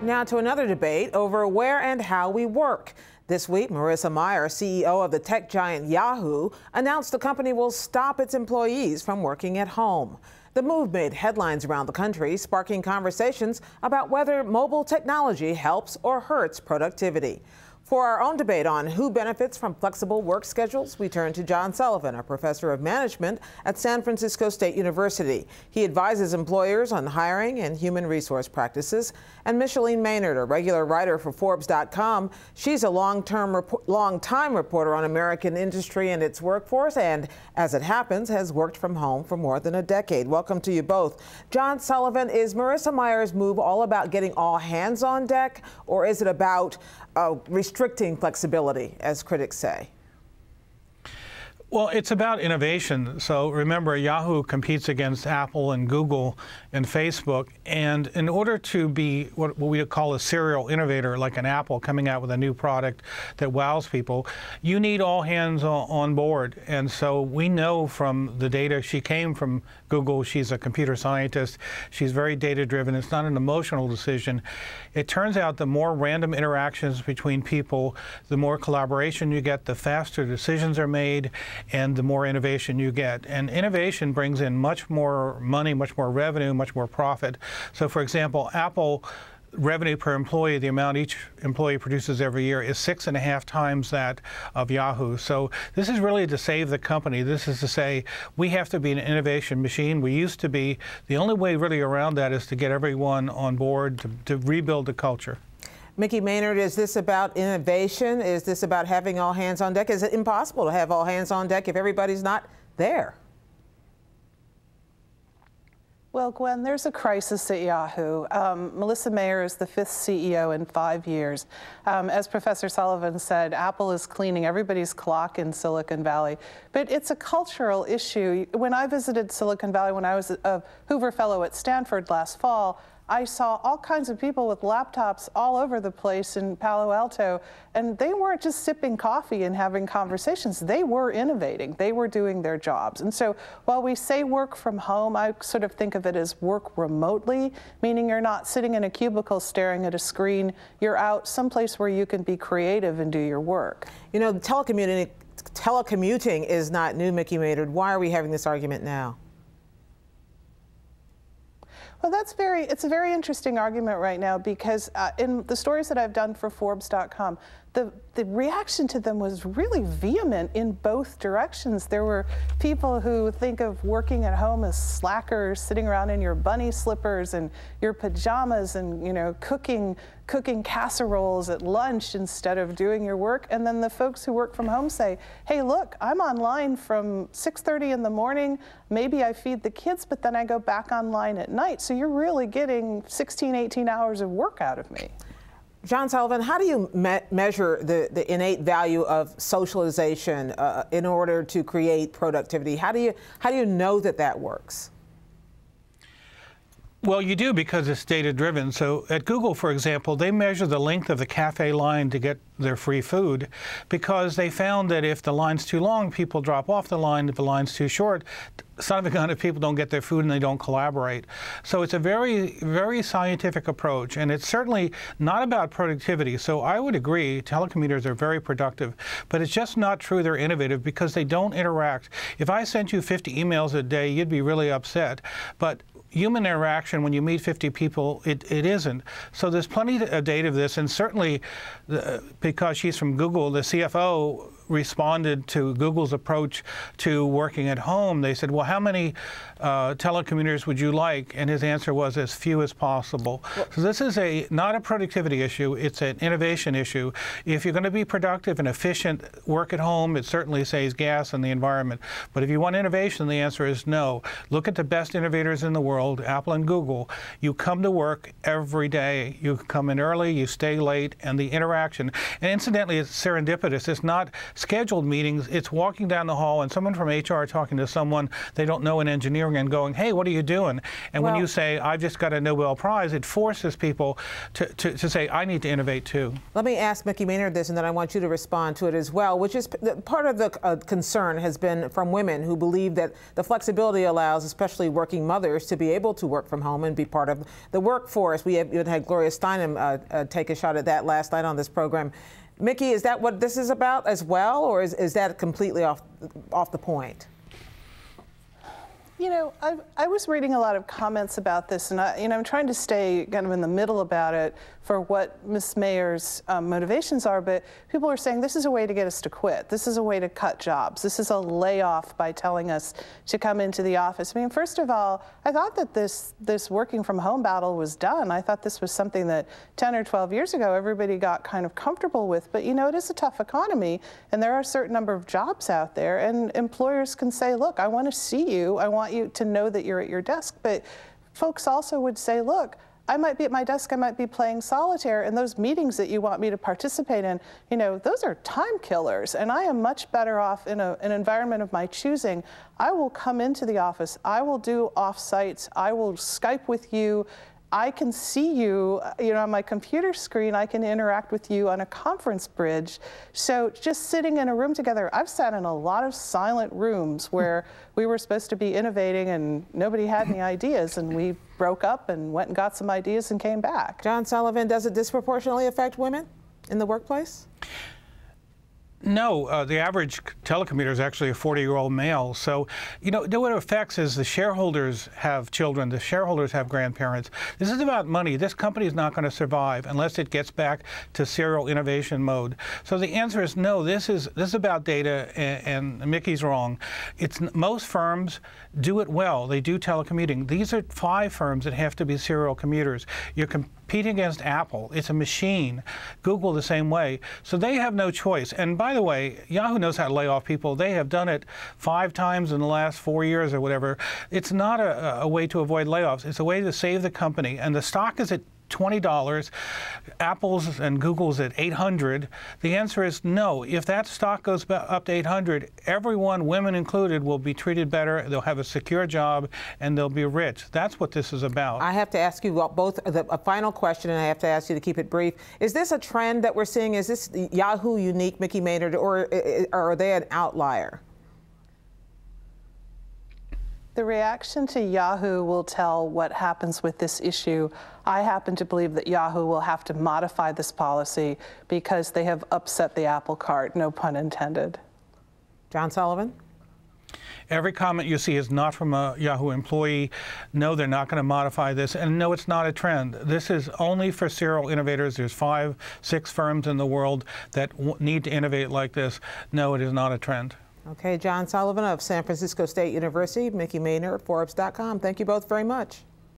Now to another debate over where and how we work. This week, Marissa Mayer, CEO of the tech giant Yahoo, announced the company will stop its employees from working at home. The move made headlines around the country, sparking conversations about whether mobile technology helps or hurts productivity. For our own debate on who benefits from flexible work schedules, we turn to John Sullivan, a professor of management at San Francisco State University. He advises employers on hiring and human resource practices. And Micheline Maynard, a regular writer for Forbes.com. She's a long-time reporter on American industry and its workforce, and as it happens, has worked from home for more than a decade. Welcome to you both. John Sullivan, is Marissa Mayer's move all about getting all hands on deck, or is it about restricting flexibility, as critics say? Well, it's about innovation. So remember, Yahoo competes against Apple and Google and Facebook. And in order to be what we call a serial innovator, like an Apple coming out with a new product that wows people, you need all hands on board. And so we know from the data, she came from Google. She's a computer scientist. She's very data-driven. It's not an emotional decision. It turns out the more random interactions between people, the more collaboration you get, the faster decisions are made, and the more innovation you get. And innovation brings in much more money, much more revenue, much more profit. So for example, Apple revenue per employee, the amount each employee produces every year, is 6.5 times that of Yahoo. So this is really to save the company. This is to say we have to be an innovation machine. We used to be. The only way really around that is to get everyone on board, to rebuild the culture. Mickey Maynard, is this about innovation? Is this about having all hands on deck? Is it impossible to have all hands on deck if everybody's not there? Well, Gwen, there's a crisis at Yahoo. Marissa Mayer is the 5th CEO in 5 years. As Professor Sullivan said, Apple is cleaning everybody's clock in Silicon Valley. But it's a cultural issue. When I visited Silicon Valley, when I was a Hoover Fellow at Stanford last fall, I saw all kinds of people with laptops all over the place in Palo Alto, and they weren't just sipping coffee and having conversations. They were innovating. They were doing their jobs. And so while we say work from home, I sort of think of it as work remotely, meaning you're not sitting in a cubicle staring at a screen. You're out someplace where you can be creative and do your work. You know, telecommuting is not new, Mickey Maynard. Why are we having this argument now? Well, it's a very interesting argument right now because in the stories that I've done for Forbes.com, the reaction to them was really vehement in both directions. There were people who think of working at home as slackers, sitting around in your bunny slippers and your pajamas and, you know, cooking casseroles at lunch instead of doing your work. And then the folks who work from home say, hey, look, I'm online from 6:30 in the morning. Maybe I feed the kids, but then I go back online at night. So you're really getting 16, 18 hours of work out of me. John Sullivan, how do you measure the innate value of socialization in order to create productivity? How do you know that that works? Well, you do, because it's data-driven. So at Google, for example, they measure the length of the cafe line to get their free food because they found that if the line's too long, people drop off the line. If the line's too short, son of a gun, if people don't get their food and they don't collaborate. So it's a very, very scientific approach, and it's certainly not about productivity. So I would agree, telecommuters are very productive, but it's just not true they're innovative because they don't interact. If I sent you 50 emails a day, you'd be really upset. But human interaction, when you meet 50 people, it isn't. So there's plenty of data of this, and certainly because she's from Google, the CFO responded to Google's approach to working at home. They said, well, how many telecommuters would you like? And his answer was as few as possible. So this is not a productivity issue, it's an innovation issue. If you're going to be productive and efficient, work at home, it certainly saves gas in the environment. But if you want innovation, the answer is no. Look at the best innovators in the world, Apple and Google. You come to work every day. You come in early, you stay late, and the interaction. And incidentally, it's serendipitous. It's not scheduled meetings. It's walking down the hall and someone from HR talking to someone they don't know in engineering and going, hey, what are you doing? And when you say, I've just got a Nobel Prize, it forces people to say, I need to innovate too. Let me ask Mickey Maynard this, and then I want you to respond to it as well, which is part of the concern has been from women who believe that the flexibility allows especially working mothers to be able to work from home and be part of the workforce. We had Gloria Steinem take a shot at that last night on this program. Mickey, is that what this is about as well, or is that completely off the point? You know, I was reading a lot of comments about this, and I'm trying to stay kind of in the middle about it for what Ms. Mayer's motivations are, but people are saying this is a way to get us to quit. This is a way to cut jobs. This is a layoff by telling us to come into the office. I mean, first of all, I thought that this working from home battle was done. I thought this was something that 10 or 12 years ago everybody got kind of comfortable with, but you know, it is a tough economy, and there are a certain number of jobs out there, and employers can say, look, I want to see you, I want you to know that you're at your desk, but folks also would say, look, I might be at my desk, I might be playing solitaire, and those meetings that you want me to participate in, you know, those are time killers, and I am much better off in an environment of my choosing. I will come into the office, I will do off-sites, I will Skype with you, I can see you, you know, on my computer screen, I can interact with you on a conference bridge. So just sitting in a room together, I've sat in a lot of silent rooms where we were supposed to be innovating and nobody had any ideas, and we broke up and went and got some ideas and came back. John Sullivan, does it disproportionately affect women in the workplace? No, the average telecommuter is actually a 40-year-old male. So, you know, what it affects is the shareholders have children, the shareholders have grandparents. This is about money. This company is not going to survive unless it gets back to serial innovation mode. So the answer is no. This is about data, and Mickey's wrong. Most firms do it well. They do telecommuting. These are 5 firms that have to be serial commuters. You're competing against Apple. It's a machine. Google the same way. So they have no choice. And by the way, Yahoo knows how to lay off people. They have done it 5 times in the last 4 years or whatever. It's not a way to avoid layoffs. It's a way to save the company. And the stock is at $20. Apple's and Google's at $800. The answer is no. If that stock goes up to $800, everyone, women included, will be treated better. They'll have a secure job and they'll be rich. That's what this is about. I have to ask you both a final question, and I have to ask you to keep it brief. Is this a trend that we're seeing? Is this Yahoo unique, Mickey Maynard, or are they an outlier? The reaction to Yahoo will tell what happens with this issue. I happen to believe that Yahoo will have to modify this policy because they have upset the apple cart, no pun intended. John Sullivan? Every comment you see is not from a Yahoo employee. No, they're not going to modify this. And no, it's not a trend. This is only for serial innovators. There's 5, 6 firms in the world that need to innovate like this. No, it is not a trend. Okay, John Sullivan of San Francisco State University, Mickey Maynard, Forbes.com. Thank you both very much.